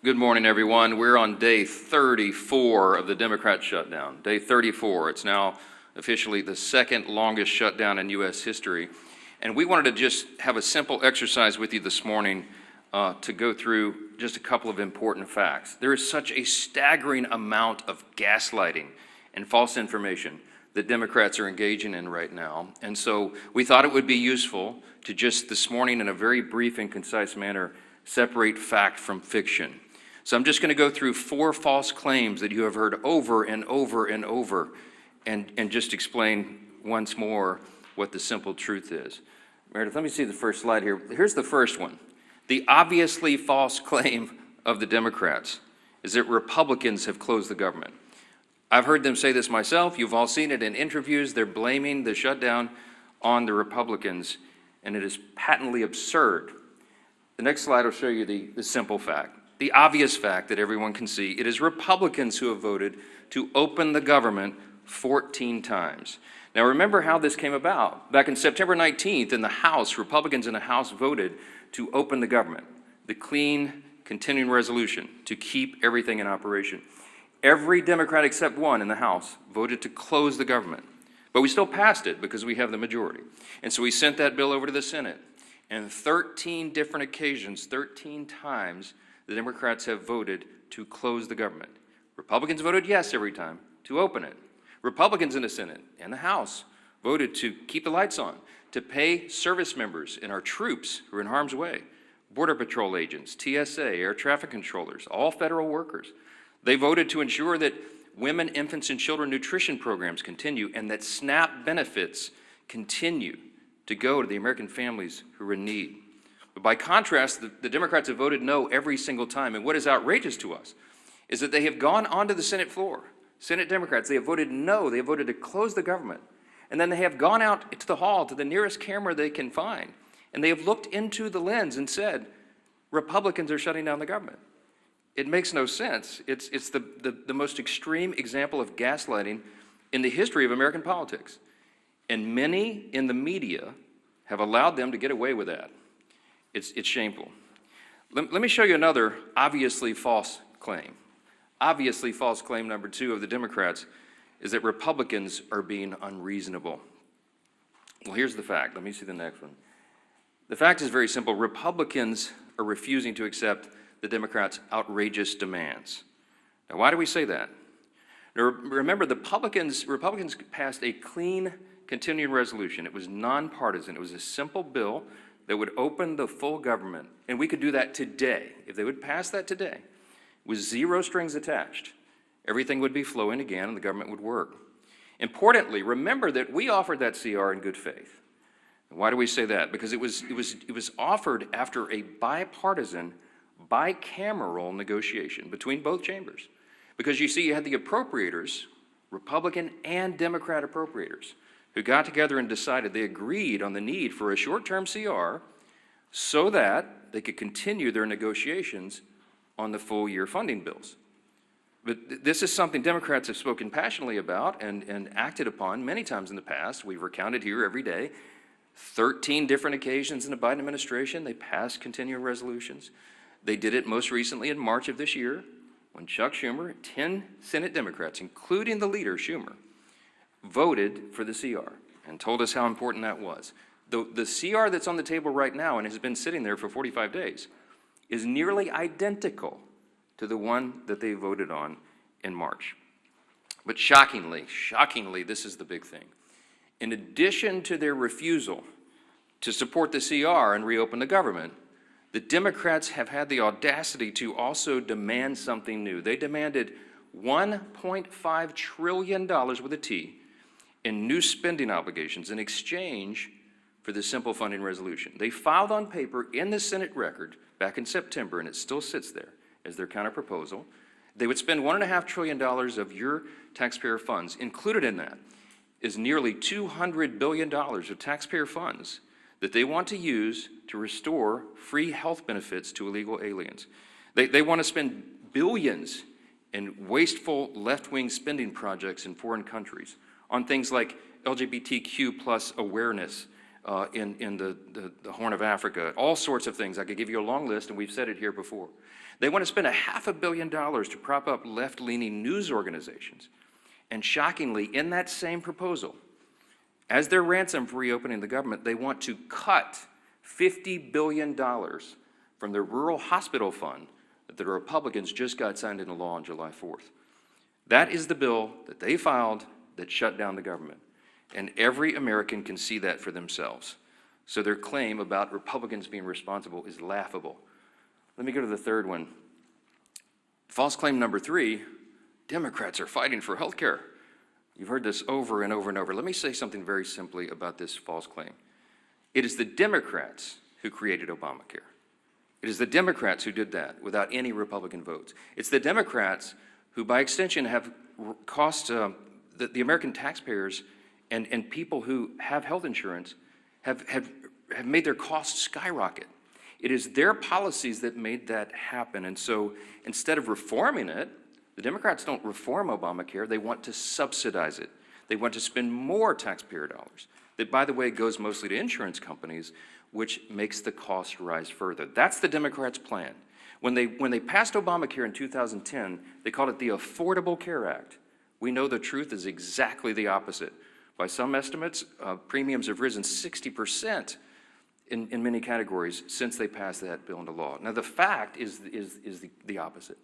Good morning, everyone. We're on day 34 of the Democrat shutdown. Day 34. It's now officially the second longest shutdown in U.S. history. And we wanted to just have a simple exercise with you this morning to go through just a couple of important facts. There is such a staggering amount of gaslighting and false information that Democrats are engaging in right now. And so we thought it would be useful to just this morning, in a very brief and concise manner, separate fact from fiction. So I'm just going to go through 4 false claims that you have heard over and over and over, and just explain once more what the simple truth is. Meredith, let me see the first slide here. Here's the first one. The obviously false claim of the Democrats is that Republicans have closed the government. I've heard them say this myself. You've all seen it in interviews. They're blaming the shutdown on the Republicans, and it is patently absurd. The next slide will show you the simple fact. The obvious fact that everyone can see, it is Republicans who have voted to open the government 14 times. Now remember how this came about. Back in September 19th in the House, Republicans in the House voted to open the government, the clean continuing resolution to keep everything in operation. Every Democrat except one in the House voted to close the government. But we still passed it because we have the majority. And so we sent that bill over to the Senate. And 13 different occasions, 13 times, the Democrats have voted to close the government. Republicans voted yes every time to open it. Republicans in the Senate and the House voted to keep the lights on, to pay service members and our troops who are in harm's way, Border Patrol agents, TSA, air traffic controllers, all federal workers. They voted to ensure that women, infants, and children nutrition programs continue and that SNAP benefits continue to go to the American families who are in need. But by contrast, the Democrats have voted no every single time. And what is outrageous to us is that they have gone onto the Senate floor. Senate Democrats, they have voted no. They have voted to close the government. And then they have gone out to the hall, to the nearest camera they can find. And they have looked into the lens and said, Republicans are shutting down the government. It makes no sense. It's the most extreme example of gaslighting in the history of American politics. And many in the media have allowed them to get away with that. It's shameful. Let me show you another obviously false claim. Obviously false claim number 2 of the Democrats is that Republicans are being unreasonable. Well, here's the fact. Let me see the next one. The fact is very simple. Republicans are refusing to accept the Democrats' outrageous demands. Now, why do we say that? Now, remember, the Republicans passed a clean continuing resolution. It was nonpartisan. It was a simple bill that would open the full government, and we could do that today. If they would pass that today, with 0 strings attached, everything would be flowing again and the government would work. Importantly, remember that we offered that CR in good faith. And why do we say that? Because it was offered after a bipartisan, bicameral negotiation between both chambers. Because you see, you had the appropriators, Republican and Democrat appropriators, who got together and decided, they agreed on the need for a short-term CR so that they could continue their negotiations on the full-year funding bills. But this is something Democrats have spoken passionately about and acted upon many times in the past. We've recounted here every day. 13 different occasions in the Biden administration, they passed continuing resolutions. They did it most recently in March of this year when Chuck Schumer, 10 Senate Democrats, including the leader, Schumer, voted for the CR and told us how important that was. The CR that's on the table right now and has been sitting there for 45 days is nearly identical to the one that they voted on in March. But shockingly, this is the big thing. In addition to their refusal to support the CR and reopen the government, the Democrats have had the audacity to also demand something new. They demanded $1.5 trillion with a T in new spending obligations in exchange for the simple funding resolution. They filed on paper in the Senate record back in September, and it still sits there as their counterproposal. They would spend $1.5 trillion of your taxpayer funds. Included in that is nearly $200 billion of taxpayer funds that they want to use to restore free health benefits to illegal aliens. They want to spend billions in wasteful left-wing spending projects in foreign countries on things like LGBTQ plus awareness, in the Horn of Africa, all sorts of things. I could give you a long list, and we've said it here before. They want to spend $500 million to prop up left-leaning news organizations. And shockingly, in that same proposal, as their ransom for reopening the government, they want to cut $50 billion from the rural hospital fund that the Republicans just got signed into law on July 4th. That is the bill that they filed that shut down the government. And every American can see that for themselves. So their claim about Republicans being responsible is laughable. Let me go to the third one. False claim number 3, Democrats are fighting for health care. You've heard this over and over and over. Let me say something very simply about this false claim. It is the Democrats who created Obamacare. It is the Democrats who did that without any Republican votes. It's the Democrats who, by extension, have cost the American taxpayers and people who have health insurance have made their costs skyrocket. It is their policies that made that happen. And so instead of reforming it, the Democrats don't reform Obamacare. They want to subsidize it. They want to spend more taxpayer dollars. That, by the way, goes mostly to insurance companies, which makes the cost rise further. That's the Democrats' plan. When they passed Obamacare in 2010, they called it the Affordable Care Act. We know the truth is exactly the opposite. By some estimates, premiums have risen 60% in many categories since they passed that bill into law. Now, the fact is the opposite.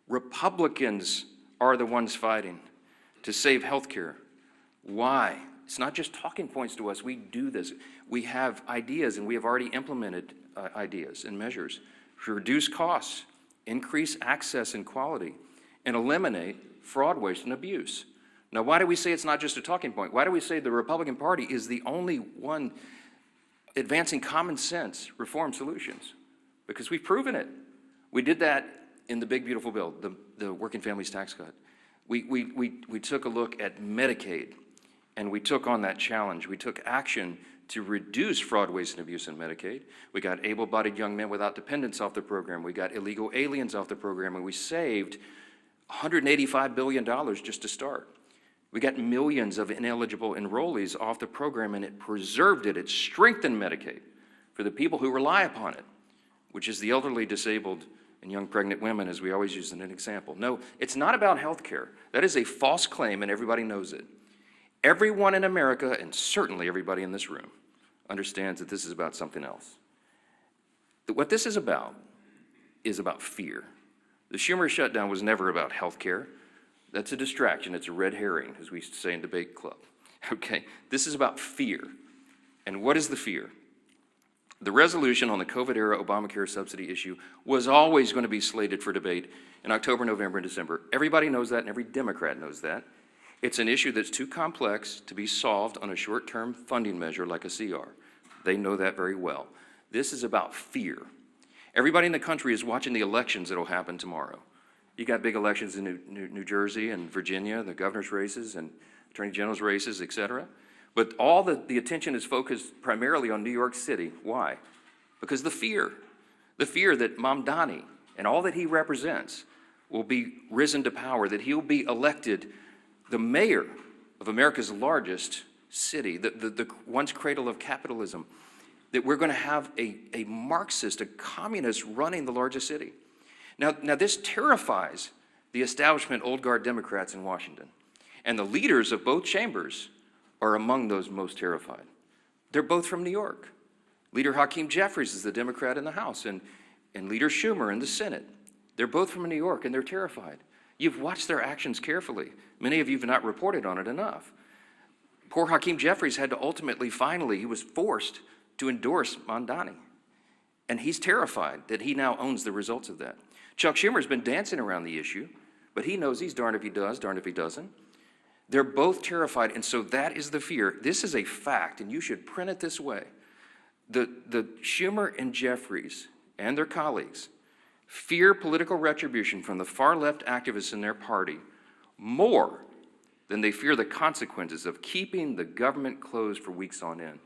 Republicans are the ones fighting to save health care. Why? It's not just talking points to us. We do this. We have ideas, and we have already implemented ideas and measures to reduce costs, increase access and quality, and eliminate fraud, waste, and abuse. Now, why do we say it's not just a talking point? Why do we say the Republican Party is the only one advancing common sense reform solutions? Because we've proven it. We did that in the big, beautiful bill, the Working Families Tax Cut. We took a look at Medicaid, and we took on that challenge. We took action to reduce fraud, waste, and abuse in Medicaid. We got able-bodied young men without dependents off the program. We got illegal aliens off the program, and we saved $185 billion just to start. We got millions of ineligible enrollees off the program, and it preserved it. It strengthened Medicaid for the people who rely upon it, which is the elderly, disabled, and young pregnant women, as we always use as an example. No, it's not about health care. That is a false claim, and everybody knows it. Everyone in America, and certainly everybody in this room, understands that this is about something else. What this is about fear. The Schumer shutdown was never about health care. That's a distraction. It's a red herring, as we used to say in debate club. Okay, this is about fear. And what is the fear? The resolution on the COVID-era Obamacare subsidy issue was always going to be slated for debate in October, November, and December. Everybody knows that, and every Democrat knows that. It's an issue that's too complex to be solved on a short-term funding measure like a CR. They know that very well. This is about fear. Everybody in the country is watching the elections that will happen tomorrow. You got big elections in New Jersey and Virginia, the governor's races and attorney general's races, et cetera. But all the attention is focused primarily on New York City. Why? Because the fear that Mamdani and all that he represents will be risen to power, that he'll be elected the mayor of America's largest city, the once cradle of capitalism, that we're going to have a Marxist, a communist running the largest city. Now this terrifies the establishment old guard Democrats in Washington. And the leaders of both chambers are among those most terrified. They're both from New York. Leader Hakeem Jeffries is the Democrat in the House, and Leader Schumer in the Senate. They're both from New York, and they're terrified. You've watched their actions carefully. Many of you have not reported on it enough. Poor Hakeem Jeffries had to ultimately, finally, he was forced to endorse Mamdani. And he's terrified that he now owns the results of that. Chuck Schumer's been dancing around the issue, but he knows he's darned if he does, darned if he doesn't. They're both terrified, and so that is the fear. This is a fact, and you should print it this way. The Schumer and Jeffries and their colleagues fear political retribution from the far-left activists in their party more than they fear the consequences of keeping the government closed for weeks on end.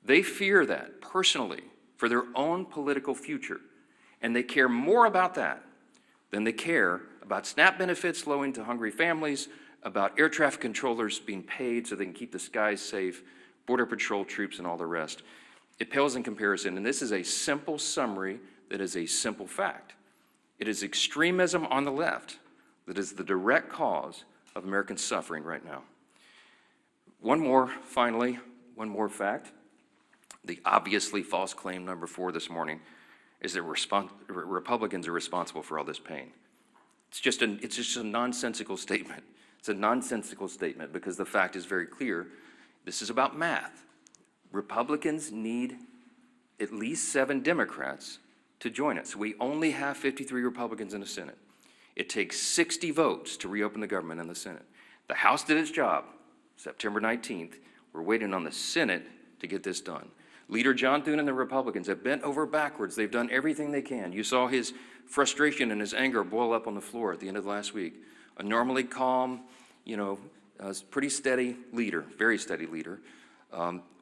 They fear that personally for their own political future, and they care more about that than they care about SNAP benefits flowing to hungry families, about air traffic controllers being paid so they can keep the skies safe, Border Patrol troops and all the rest. It pales in comparison, and this is a simple summary that is a simple fact. It is extremism on the left that is the direct cause of American suffering right now. One more fact. The obviously false claim number 4 this morning is that Republicans are responsible for all this pain. It's just a nonsensical statement. It's a nonsensical statement because the fact is very clear. This is about math. Republicans need at least 7 Democrats to join us. We only have 53 Republicans in the Senate. It takes 60 votes to reopen the government in the Senate. The House did its job, September 19th. We're waiting on the Senate to get this done. Leader John Thune and the Republicans have bent over backwards. They've done everything they can. You saw his frustration and his anger boil up on the floor at the end of last week. A normally calm, pretty steady leader, very steady leader.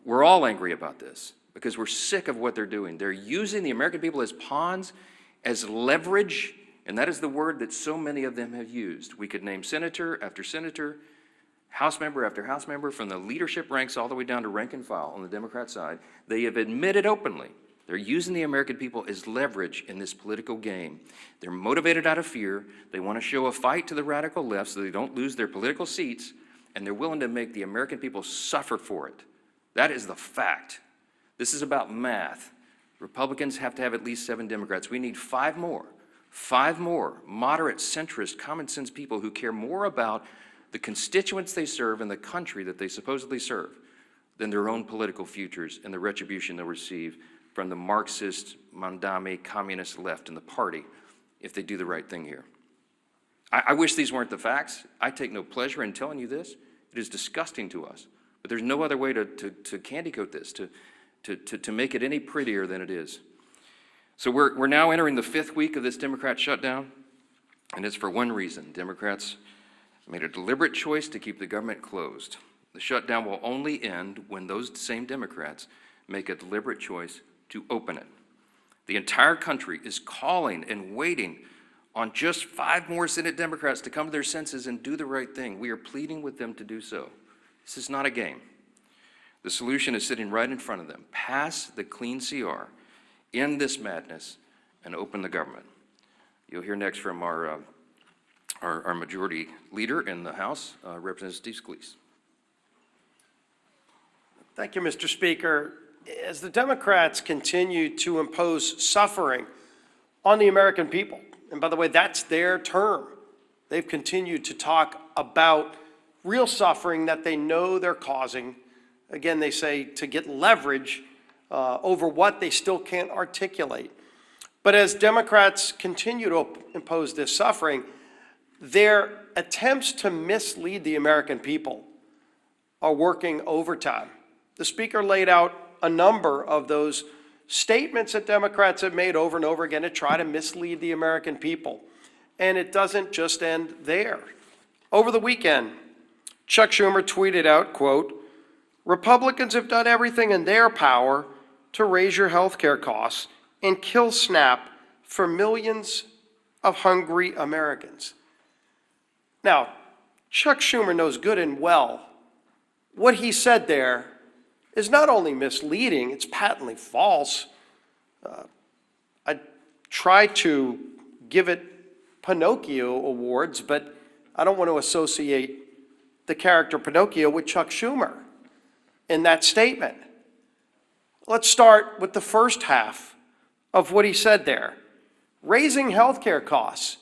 We're all angry about this because we're sick of what they're doing. They're using the American people as pawns, as leverage, and that is the word that so many of them have used. We could name senator after senator, House member after House member, from the leadership ranks all the way down to rank and file on the Democrat side. They have admitted openly they're using the American people as leverage in this political game. They're motivated out of fear. They want to show a fight to the radical left so they don't lose their political seats, and they're willing to make the American people suffer for it. That is the fact. This is about math. Republicans have to have at least 7 Democrats. We need 5 more. 5 more moderate, centrist, common sense people who care more about the constituents they serve and the country that they supposedly serve than their own political futures and the retribution they'll receive from the Marxist, Mandami, communist left in the party if they do the right thing here. I wish these weren't the facts. I take no pleasure in telling you this. It is disgusting to us. But there's no other way to candy coat this, to make it any prettier than it is. So we're now entering the 5th week of this Democrat shutdown, and it's for one reason. Democrats made a deliberate choice to keep the government closed. The shutdown will only end when those same Democrats make a deliberate choice to open it. The entire country is calling and waiting on just 5 more Senate Democrats to come to their senses and do the right thing. We are pleading with them to do so. This is not a game. The solution is sitting right in front of them. Pass the clean CR, end this madness, and open the government. You'll hear next from our majority leader in the House, Representative Steve Scalise. Thank you, Mr. Speaker. As the Democrats continue to impose suffering on the American people, and by the way, that's their term, they've continued to talk about real suffering that they know they're causing. Again, they say to get leverage over what they still can't articulate. But as Democrats continue to impose this suffering, their attempts to mislead the American people are working overtime. The Speaker laid out a number of those statements that Democrats have made over and over again to try to mislead the American people. And it doesn't just end there. Over the weekend, Chuck Schumer tweeted out, quote, "Republicans have done everything in their power to raise your health care costs and kill SNAP for millions of hungry Americans." Now, Chuck Schumer knows good and well what he said there is not only misleading, it's patently false. I tried to give it Pinocchio awards, but I don't want to associate the character Pinocchio with Chuck Schumer in that statement. Let's start with the first half of what he said there. Raising health care costs.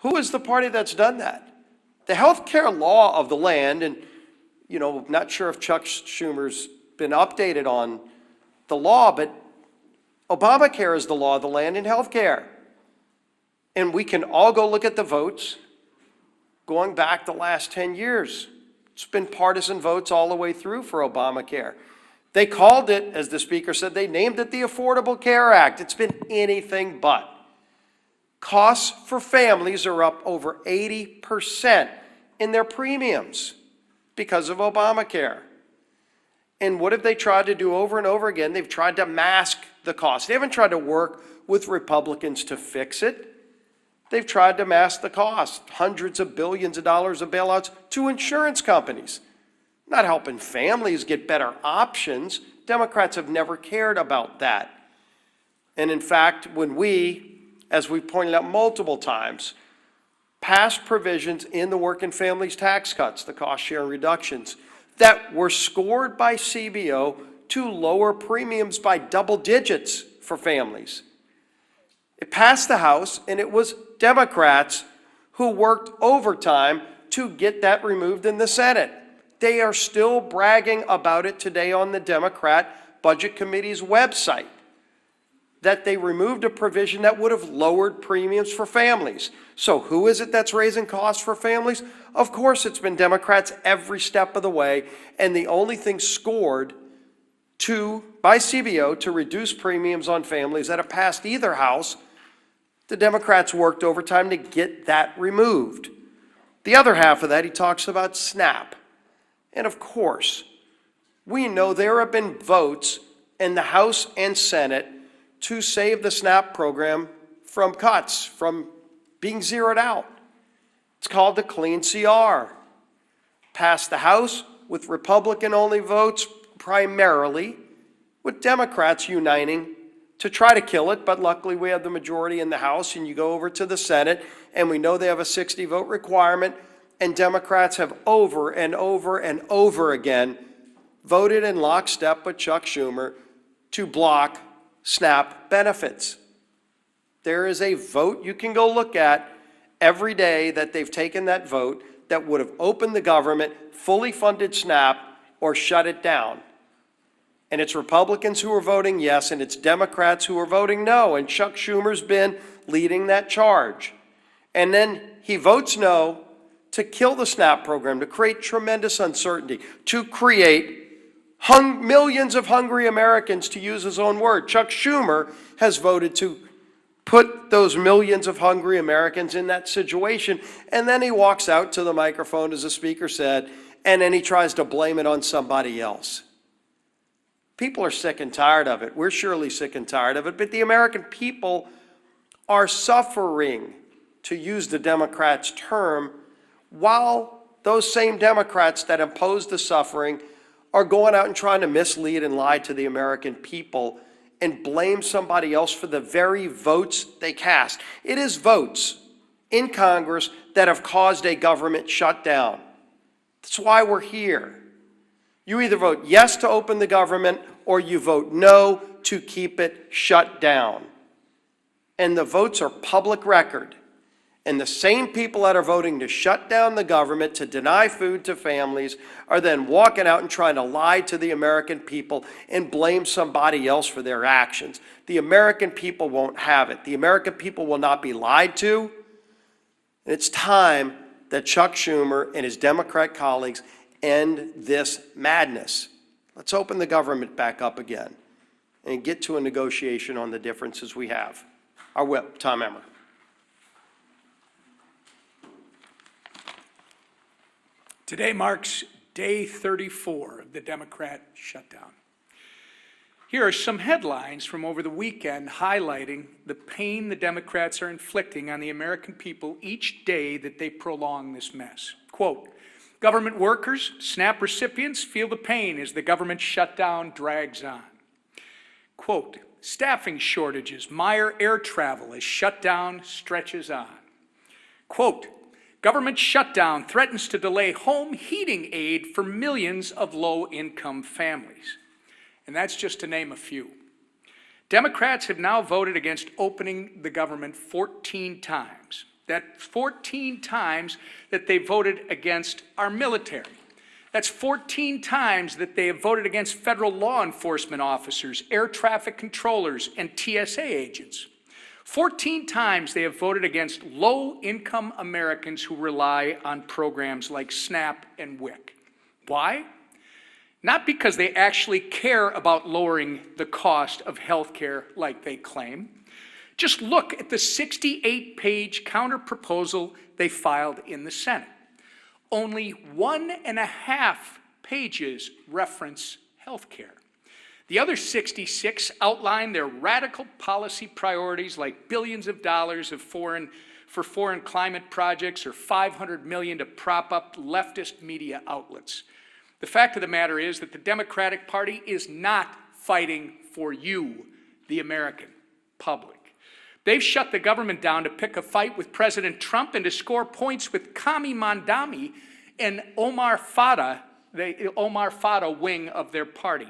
Who is the party that's done that? The health care law of the land, and not sure if Chuck Schumer's been updated on the law, but Obamacare is the law of the land in health care. And we can all go look at the votes going back the last 10 years. It's been partisan votes all the way through for Obamacare. They called it, as the Speaker said, they named it the Affordable Care Act. It's been anything but. Costs for families are up over 80% in their premiums because of Obamacare. And what have they tried to do over and over again? They've tried to mask the cost. They haven't tried to work with Republicans to fix it. They've tried to mask the cost, hundreds of billions of dollars of bailouts to insurance companies. not helping families get better options. Democrats have never cared about that. And in fact, when we, as we pointed out multiple times, passed provisions in the working families tax cuts, the cost share reductions, that were scored by CBO to lower premiums by double digits for families. It passed the House, and it was Democrats who worked overtime to get that removed in the Senate. They are still bragging about it today on the Democrat Budget Committee's website, that they removed a provision that would have lowered premiums for families. So who is it that's raising costs for families? Of course, it's been Democrats every step of the way, and the only thing scored by CBO to reduce premiums on families that have passed either house, the Democrats worked overtime to get that removed. The other half of that, he talks about SNAP. And of course, we know there have been votes in the House and Senate to save the SNAP program from cuts, from being zeroed out. It's called the Clean CR. Passed the House with Republican-only votes primarily, with Democrats uniting to try to kill it, but luckily we have the majority in the House, and you go over to the Senate, and we know they have a 60-vote requirement, and Democrats have over and over and over again voted in lockstep with Chuck Schumer to block SNAP benefits. There is a vote you can go look at every day that they've taken that vote that would have opened the government, fully funded SNAP, or shut it down. And it's Republicans who are voting yes, and it's Democrats who are voting no, and Chuck Schumer's been leading that charge. And then he votes no to kill the SNAP program, to create tremendous uncertainty, to create millions of hungry Americans, to use his own word. Chuck Schumer has voted to put those millions of hungry Americans in that situation, and then he walks out to the microphone, as the speaker said, and then he tries to blame it on somebody else. People are sick and tired of it. We're surely sick and tired of it, but the American people are suffering, to use the Democrats' term, while those same Democrats that impose the suffering are going out and trying to mislead and lie to the American people and blame somebody else for the very votes they cast. It is votes in Congress that have caused a government shutdown. That's why we're here. You either vote yes to open the government or you vote no to keep it shut down. And the votes are public record. And the same people that are voting to shut down the government, to deny food to families, are then walking out and trying to lie to the American people and blame somebody else for their actions. The American people won't have it. The American people will not be lied to. And it's time that Chuck Schumer and his Democrat colleagues end this madness. Let's open the government back up again and get to a negotiation on the differences we have. Our whip, Tom Emmer. Today marks day 34 of the Democrat shutdown. Here are some headlines from over the weekend highlighting the pain the Democrats are inflicting on the American people each day that they prolong this mess. Quote, government workers, SNAP recipients feel the pain as the government shutdown drags on. Quote, staffing shortages mire air travel as shutdown stretches on. Quote, government shutdown threatens to delay home heating aid for millions of low-income families. And that's just to name a few. Democrats have now voted against opening the government 14 times. That's 14 times that they voted against our military. That's 14 times that they have voted against federal law enforcement officers, air traffic controllers, and TSA agents. 14 times they have voted against low-income Americans who rely on programs like SNAP and WIC. Why? Not because they actually care about lowering the cost of health care like they claim. Just look at the 68-page counterproposal they filed in the Senate. Only 1.5 pages reference health care. The other 66 outline their radical policy priorities like billions of dollars for foreign climate projects or $500 million to prop up leftist media outlets. The fact of the matter is that the Democratic Party is not fighting for you, the American public. They've shut the government down to pick a fight with President Trump and to score points with Kami Mandami and Omar Fada, the Omar Fada wing of their party.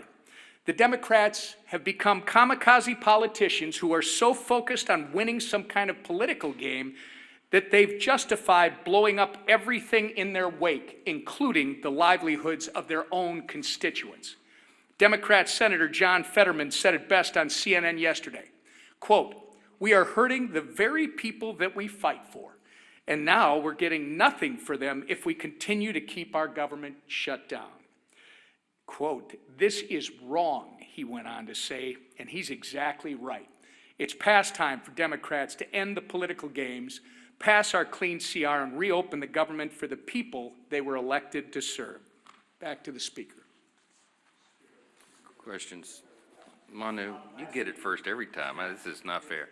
The Democrats have become kamikaze politicians who are so focused on winning some kind of political game that they've justified blowing up everything in their wake, including the livelihoods of their own constituents. Democrat Senator John Fetterman said it best on CNN yesterday, quote, "We are hurting the very people that we fight for, and now we're getting nothing for them if we continue to keep our government shut down." Quote, "This is wrong," he went on to say, and he's exactly right. It's past time for Democrats to end the political games, pass our clean CR, and reopen the government for the people they were elected to serve. Back to the Speaker. Questions? Manu, you get it first every time. This is not fair.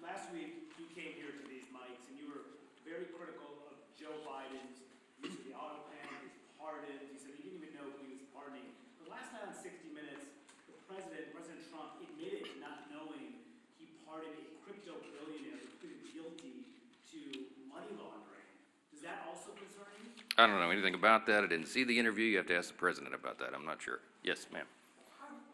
Last week, you came here to these mics, and you were very critical of Joe Biden's use of the auto pen, his pardons. You said you didn't even know who he was pardoning. But last night on 60 Minutes, President Trump admitted not knowing he pardoned a crypto billionaire who pleaded guilty to money laundering. Does that also concern you? I don't know anything about that. I didn't see the interview. You have to ask the president about that. I'm not sure. Yes, ma'am.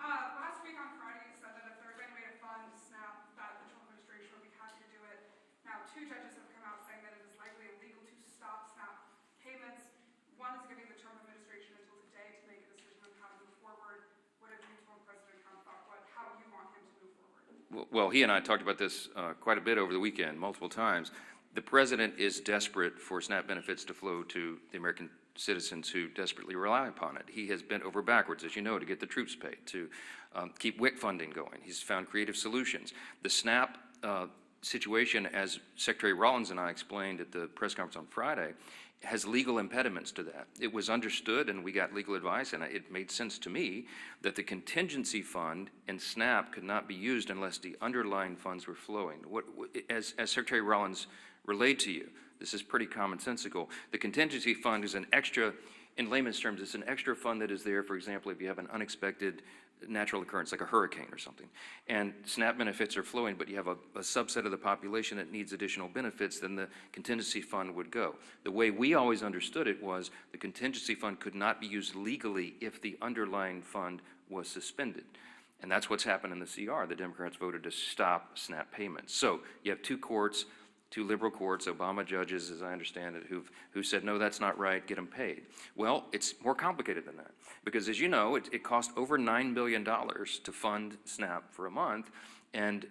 Last week on Friday, you said that if there had been a way to fund SNAP, that the Trump administration would be happy to do it. Now, two judges have come out saying that it is likely illegal to stop SNAP payments. One is giving the Trump administration until today to make a decision on how to move forward. What have you told President Trump about how you want him to move forward? Well, he and I talked about this quite a bit over the weekend, multiple times. The president is desperate for SNAP benefits to flow to the American citizens who desperately rely upon it. He has bent over backwards, as you know, to get the troops paid, to keep WIC funding going. He's found creative solutions. The SNAP situation, as Secretary Rollins and I explained at the press conference on Friday, has legal impediments to that. It was understood, and we got legal advice, and it made sense to me that the contingency fund and SNAP could not be used unless the underlying funds were flowing. As Secretary Rollins relayed to you, this is pretty commonsensical. The contingency fund is an extra, in layman's terms, it's an extra fund that is there, for example, if you have an unexpected natural occurrence, like a hurricane or something, and SNAP benefits are flowing, but you have a subset of the population that needs additional benefits, then the contingency fund would go. The way we always understood it was the contingency fund could not be used legally if the underlying fund was suspended. And that's what's happened in the CR. The Democrats voted to stop SNAP payments. So you have two courts, two liberal courts, Obama judges, as I understand it, who said, no, that's not right, get them paid. Well, it's more complicated than that, because as you know, it cost over $9 billion to fund SNAP for a month, and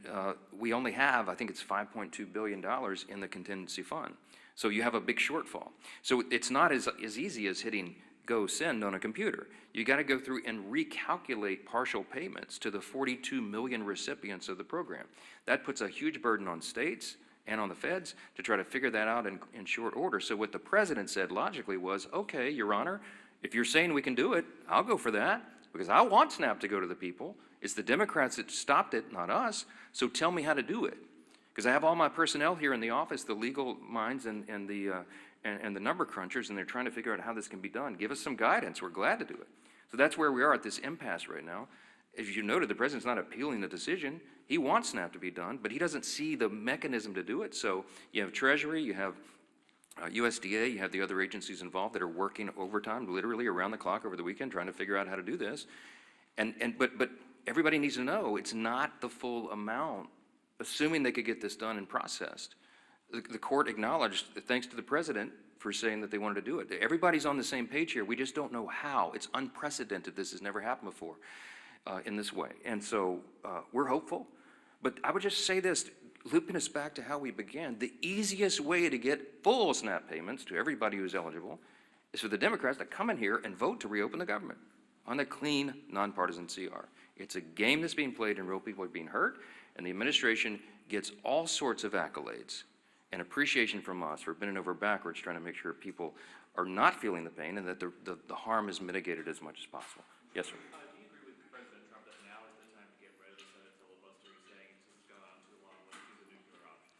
we only have, I think it's $5.2 billion in the contingency fund. So you have a big shortfall. So it's not as easy as hitting go send on a computer. You got to go through and recalculate partial payments to the 42 million recipients of the program. That puts a huge burden on states and on the feds to try to figure that out in short order. So what the president said logically was, okay, Your Honor, if you're saying we can do it, I'll go for that, because I want SNAP to go to the people. It's the Democrats that stopped it, not us, so tell me how to do it. Because I have all my personnel here in the office, the legal minds and the number crunchers, and they're trying to figure out how this can be done. Give us some guidance, we're glad to do it. So that's where we are at this impasse right now. As you noted, the president's not appealing the decision. He wants SNAP to be done, but he doesn't see the mechanism to do it. So you have Treasury, you have USDA, you have the other agencies involved that are working overtime, literally around the clock over the weekend, trying to figure out how to do this. But everybody needs to know it's not the full amount, assuming they could get this done and processed. The court acknowledged, thanks to the president, for saying that they wanted to do it. Everybody's on the same page here. We just don't know how. It's unprecedented. This has never happened before in this way. And so we're hopeful. But I would just say this, looping us back to how we began, the easiest way to get full SNAP payments to everybody who's eligible is for the Democrats to come in here and vote to reopen the government on a clean, nonpartisan CR. It's a game that's being played and real people are being hurt, and the administration gets all sorts of accolades and appreciation from us for bending over backwards trying to make sure people are not feeling the pain and that the harm is mitigated as much as possible. Yes, sir. Do you agree with President Trump that now is the time to get rid of the Senate filibuster? He's saying it's just gone on too long. Let's use a nuclear option.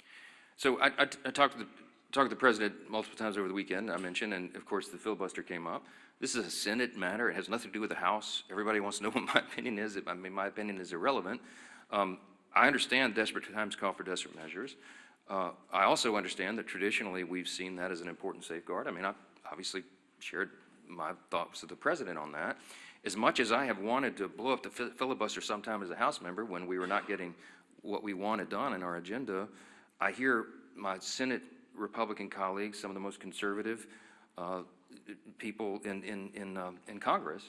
So I talked talked to the president multiple times over the weekend, I mentioned, and of course the filibuster came up. This is a Senate matter. It has nothing to do with the House. Everybody wants to know what my opinion is. I mean, my opinion is irrelevant. I understand desperate times call for desperate measures. I also understand that traditionally we've seen that as an important safeguard. I mean, I obviously shared my thoughts with the president on that. As much as I have wanted to blow up the filibuster sometime as a House member when we were not getting what we wanted done in our agenda, I hear my Senate Republican colleagues, some of the most conservative people in Congress,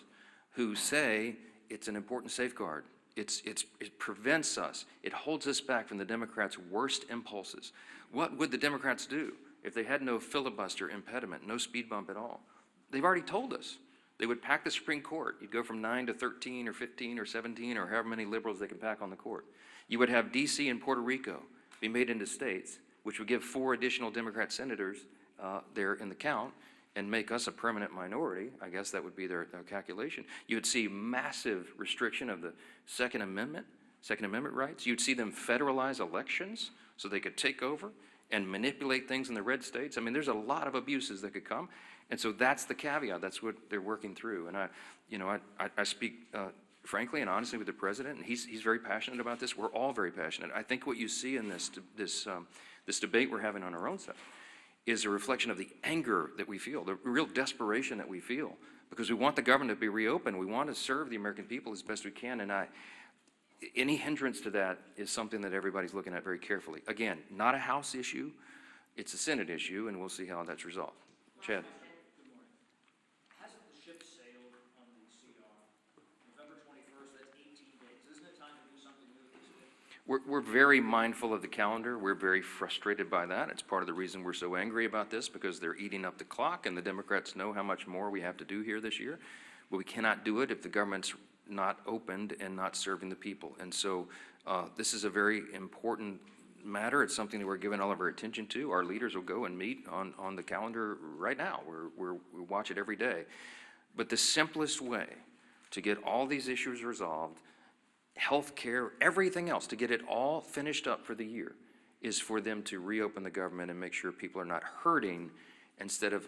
who say it's an important safeguard. It prevents us. It holds us back from the Democrats' worst impulses. What would the Democrats do if they had no filibuster impediment, no speed bump at all? They've already told us. They would pack the Supreme Court. You'd go from 9 to 13 or 15 or 17 or however many liberals they can pack on the court. You would have D.C. and Puerto Rico be made into states, which would give 4 additional Democrat senators there in the count and make us a permanent minority. I guess that would be their calculation. You would see massive restriction of the Second Amendment rights. You'd see them federalize elections so they could take over and manipulate things in the red states. I mean, there's a lot of abuses that could come. And so that's the caveat. That's what they're working through. And I speak frankly and honestly with the president, and he's very passionate about this. We're all very passionate. I think what you see in this debate we're having on our own side is a reflection of the anger that we feel, the real desperation that we feel, because we want the government to be reopened. We want to serve the American people as best we can. And any hindrance to that is something that everybody's looking at very carefully. Again, not a House issue. It's a Senate issue, and we'll see how that's resolved. Chad. We're very mindful of the calendar. We're very frustrated by that. It's part of the reason we're so angry about this, because they're eating up the clock, and the Democrats know how much more we have to do here this year. But we cannot do it if the government's not opened and not serving the people. And so this is a very important matter. It's something that we're giving all of our attention to. Our leaders will go and meet on the calendar right now. We watch it every day. But the simplest way to get all these issues resolved, health care, everything else, to get it all finished up for the year, is for them to reopen the government and make sure people are not hurting instead of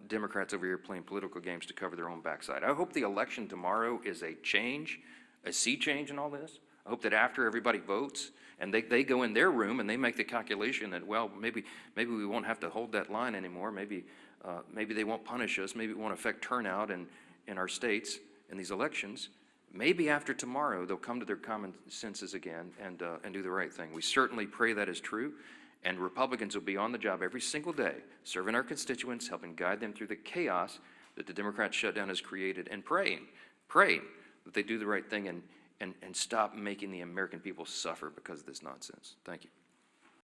Democrats over here playing political games to cover their own backside. I hope the election tomorrow is a change, a sea change in all this. I hope that after everybody votes and they go in their room and they make the calculation that, well, maybe we won't have to hold that line anymore. Maybe they won't punish us. Maybe it won't affect turnout in our states in these elections. Maybe after tomorrow, they'll come to their common senses again and do the right thing. We certainly pray that is true, and Republicans will be on the job every single day, serving our constituents, helping guide them through the chaos that the Democrat shutdown has created, and praying that they do the right thing and stop making the American people suffer because of this nonsense. Thank you.